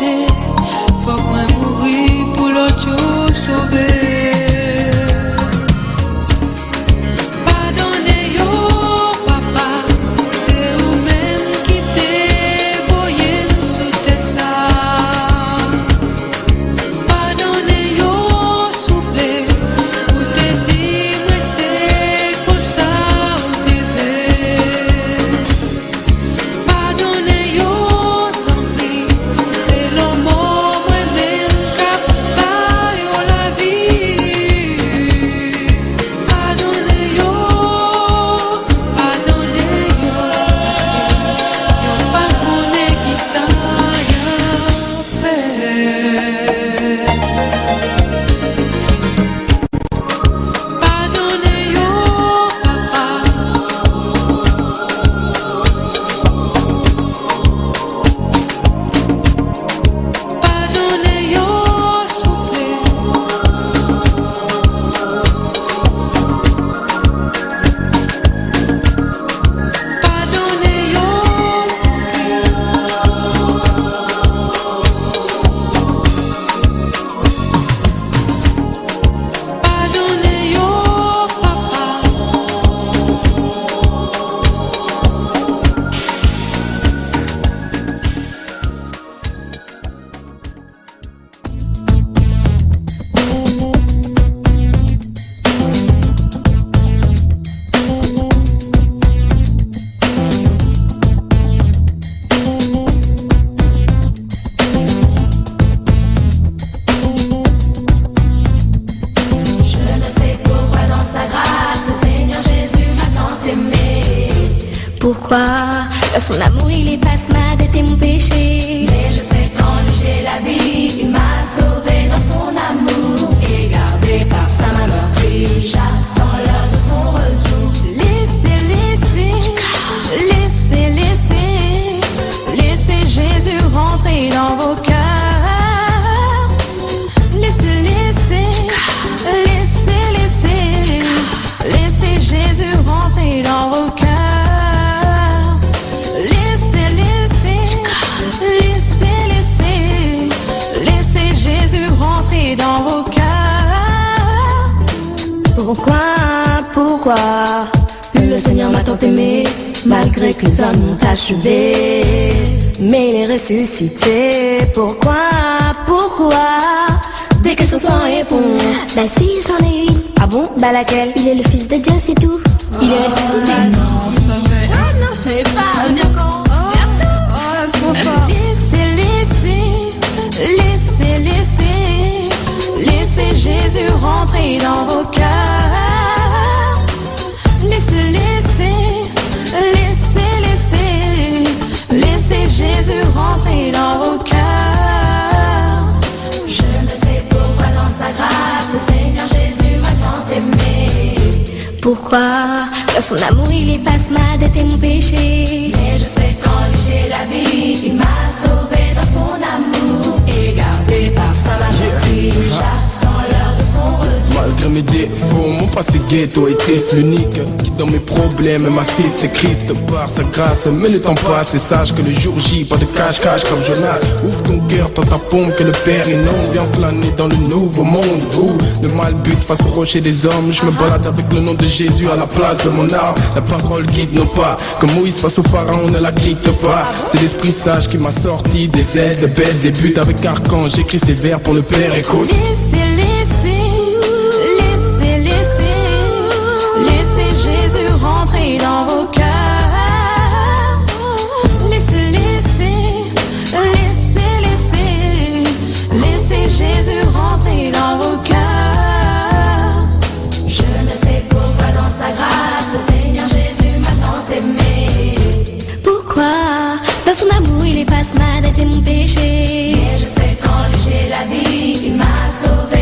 côté. Faut que moi mourir pour l'autre sauver. Pourquoi dans son amour il efface ma dette et mon péché. Mais je sais qu'en lui j'ai la vie. Il m'a sauvé dans son amour et gardé par sa main meurtrie. J'attends l'heure de son retour. Laissez Jésus rentrer dans vos cœurs. Laissez Jésus rentrer dans vos cœurs. Laissez Jésus rentrer dans vos cœurs. Pourquoi le Seigneur m'a tant aimé, malgré que les hommes m'ont achevé, mais il est ressuscité. Pourquoi des questions sans réponse. Bah si, j'en ai une. Ah bon? Bah laquelle? Il est le fils de Dieu, c'est tout. Il est ressuscité. Non, c'est pas vrai. Ah non, je savais pas. On est encore. Laissez Jésus rentrer dans vos cœurs. Laissez Jésus rentrer dans vos cœurs. Je ne sais pourquoi dans sa grâce le Seigneur Jésus m'a tant aimé. Pourquoi dans son amour il efface ma dette et mon péché. Mais je sais qu'en lui j'ai la vie. Il m'a sauvé dans son amour et gardé par sa main meurtrie. J'attends l'heure de son retour. Malgré mes défauts, mon passé ghetto est triste. L'unique qui dans mes problèmes m'assiste, c'est Christ par sa grâce. Mais le temps passe et sache que le jour J, pas de cache-cache comme Jonas. Ouvre ton cœur, dans ta pompe que le Père inonde. Viens planer dans le nouveau monde où le mal bute face au rocher des hommes. Je me balade avec le nom de Jésus à la place de mon âme. La parole guide nos pas, comme Moïse face au pharaon, ne la quitte pas. C'est l'esprit sage qui m'a sorti des ailes de Belzébuth. Avec Archange, j'écris ces vers pour le Père, écoute. Laissez Jésus rentrer dans vos cœurs. Laissez Jésus rentrer dans vos cœurs. Je ne sais pourquoi dans sa grâce le Seigneur Jésus m'a tant aimé. Pourquoi dans son amour il efface ma dette et mon péché. Mais je sais qu'en lui j'ai la vie. Il m'a sauvé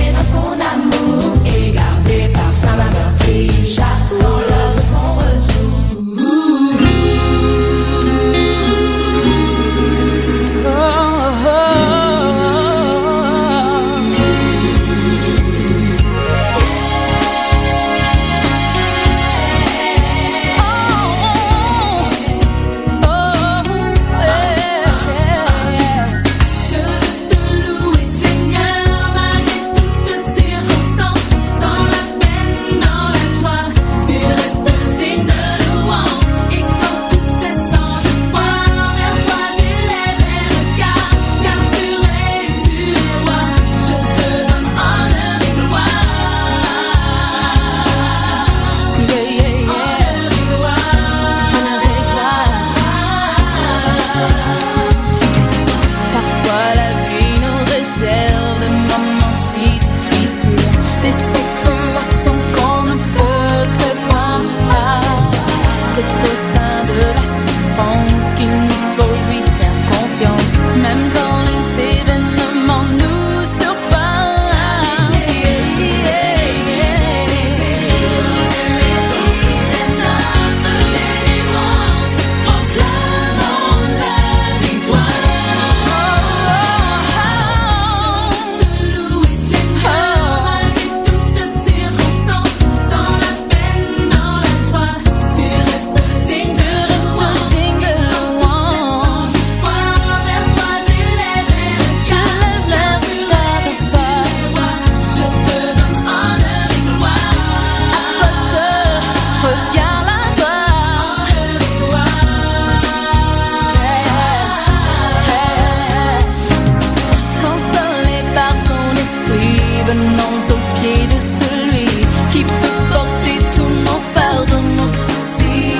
Venons au pied de celui qui peut porter tous nos fardeaux, nos soucis.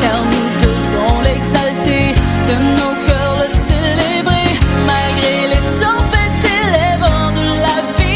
Car nous devons l'exalter, de nos cœurs le célébrer, malgré les tempêtes et les vents de la vie.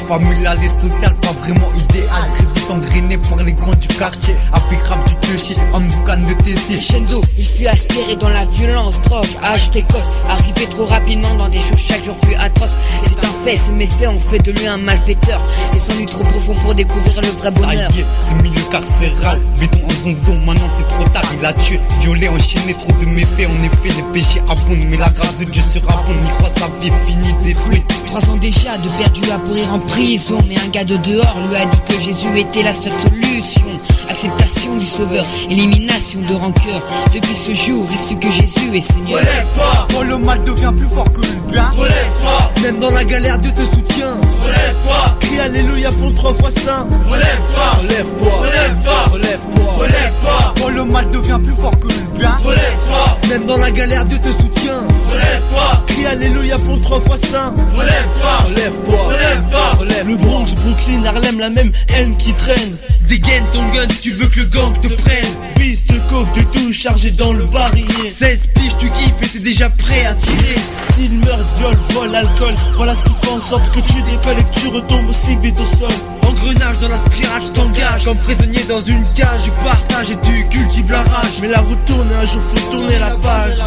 Familial et social, pas vraiment idéal. Très vite engrainé par les grands du quartier. Avec grave du touchy, en boucan de Tessie. Crescendo, il fut aspiré dans la violence, drogue, âge précoce. Arrivé trop rapidement dans des choses chaque jour plus atroces. C'est un fait, ces méfaits ont fait de lui un malfaiteur. Descendu trop profond pour découvrir le vrai bonheur. Ça y est, c'est milieu carcéral, béton en zonzon, maintenant c'est trop tard. Il a tué, violé, enchaîné, trop de méfaits. En effet, les péchés abondent, mais la grâce de Dieu sera bonne. Il croit sa vie finie, détruite. 3 ans déjà de perdu à pourrir en prison. Mais un gars de dehors lui a dit que Jésus était la seule solution. Acceptation du sauveur, élimination de rancœur. Depuis ce jour, il sait que Jésus est Seigneur. Relève-toi, quand le mal devient plus fort que le bien. Relève-toi, même dans la galère Dieu te soutient. Relève-toi, crie alléluia pour 3 fois saint. Relève-toi, relève-toi, relève-toi, relève-toi, relève-toi, quand le mal devient plus fort que le bien. Relève-toi, même dans la galère Dieu te soutient. Relève-toi, crie alléluia pour 3 fois saint. Relève-toi, relève-toi, relève-toi, relève-toi. Le Bronx, Brooklyn, Harlem, la même haine qui traîne. Dégaine ton gun si tu veux que le gang te prenne. Piste, coke, de tout chargé dans le barillet. 16 piges, tu kiffes et t'es déjà prêt à tirer. Style, meurtre, viol, vol, alcool. Voilà ce qui fait en sorte que tu décolles et que tu retombes aussi vite au sol. Engrenage dans la spirale, je t'engage comme prisonnier dans une cage. Tu partages et tu cultives la rage. Mais la route tourne et un jour faut tourner la page.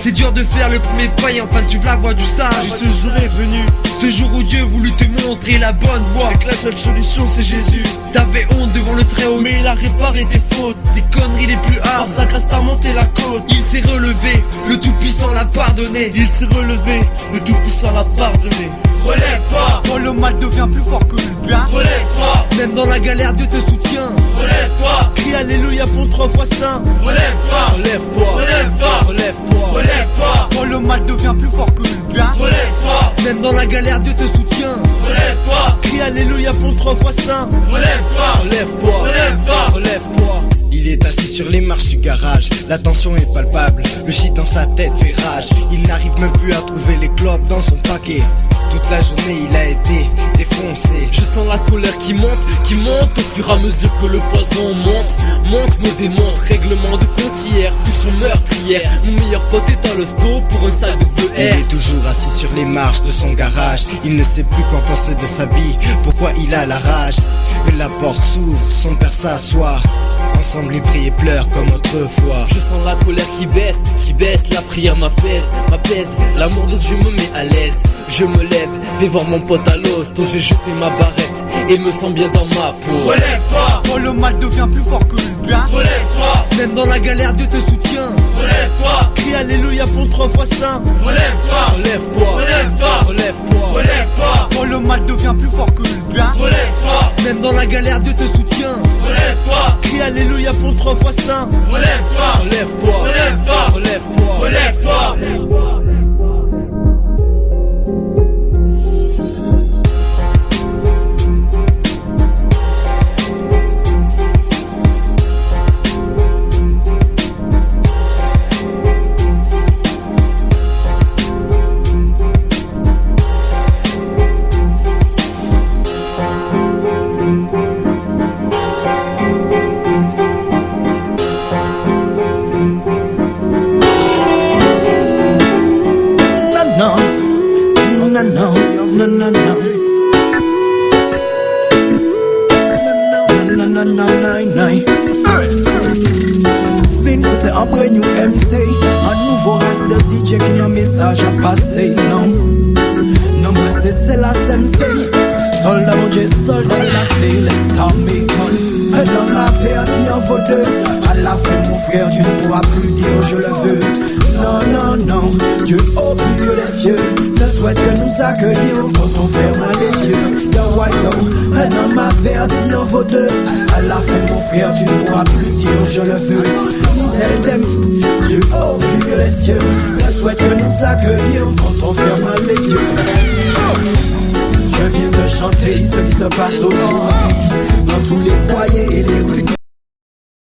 C'est dur de faire le premier pas et enfin suivre la voie du sage. Et ce jour est venu, ce jour où Dieu voulut te montrer la bonne voie. Et que la seule solution c'est Jésus. T'avais honte devant le très haut, mais il a réparé tes fautes. Tes conneries les plus hard, par sa grâce t'as monté la côte. Il s'est relevé, le tout-puissant l'a pardonné. Il s'est relevé, le tout-puissant l'a pardonné. Relève-toi, quand le mal devient plus fort que le bien. Relève-toi, même dans la galère Dieu te soutient. Relève-toi, crie alléluia pour 3 fois saint. Relève-toi, relève-toi, relève-toi, relève-toi, relève-toi, quand le mal devient plus fort que le bien. Relève-toi, même dans la galère Dieu te soutient. Relève-toi, crie alléluia pour 3 fois saint. Relève-toi, relève-toi, relève-toi, relève-toi. Il est assis sur les marches du garage, la tension est palpable, le shit dans sa tête fait rage. Il n'arrive même plus à trouver les clopes dans son paquet. Toute la journée il a été défoncé. Je sens la colère qui monte au fur et à mesure que le poison monte, me démonte. Règlement de compte hier, pulsion meurtrière. Mon meilleur pote est à l'hosto pour un sac de feu. Il est toujours assis sur les marches de son garage. Il ne sait plus quoi penser de sa vie, pourquoi il a la rage. Mais la porte s'ouvre, son père s'assoit. Ensemble ils priaient pleure comme autrefois. Je sens la colère qui baisse, la prière m'apaise, l'amour de Dieu me met à l'aise. Je me lève, vais voir mon pote à l'hosto, j'ai jeté ma barrette et me sens bien dans ma peau. Relève-toi, quand le mal devient plus fort que le bien. Relève-toi, même dans la galère Dieu te soutient. Relève-toi, crie alléluia pour 3 fois saint. Relève-toi, relève-toi, relève-toi, relève-toi, relève-toi, quand le mal devient plus fort que le bien. Relève-toi, même dans la galère Dieu te soutient. Relève-toi, crie alléluia pour 3 fois saint. Relève-toi, relève-toi, relève-toi, relève-toi, relève-toi. Vin côté un brand new MC, un nouveau race de DJ qui a un message à passer. Non mais c'est la SMC. Soldat mon Dieu, soldat de la fée, laisse t'armer. Un homme averti en vaut deux. À la fin mon frère, tu ne pourras plus dire je le veux. Non, Dieu au milieu des cieux ne souhaite que nous accueillir quand on ferme les yeux. Yo, un homme averti en vaut deux. À la fin mon frère, tu ne pourras plus dire je le veux. Tel t'aime, Dieu au milieu des cieux ne souhaite que nous accueillir quand on ferme les yeux. Je viens de chanter ce qui se passe aujourd'hui dans tous les foyers et les rues de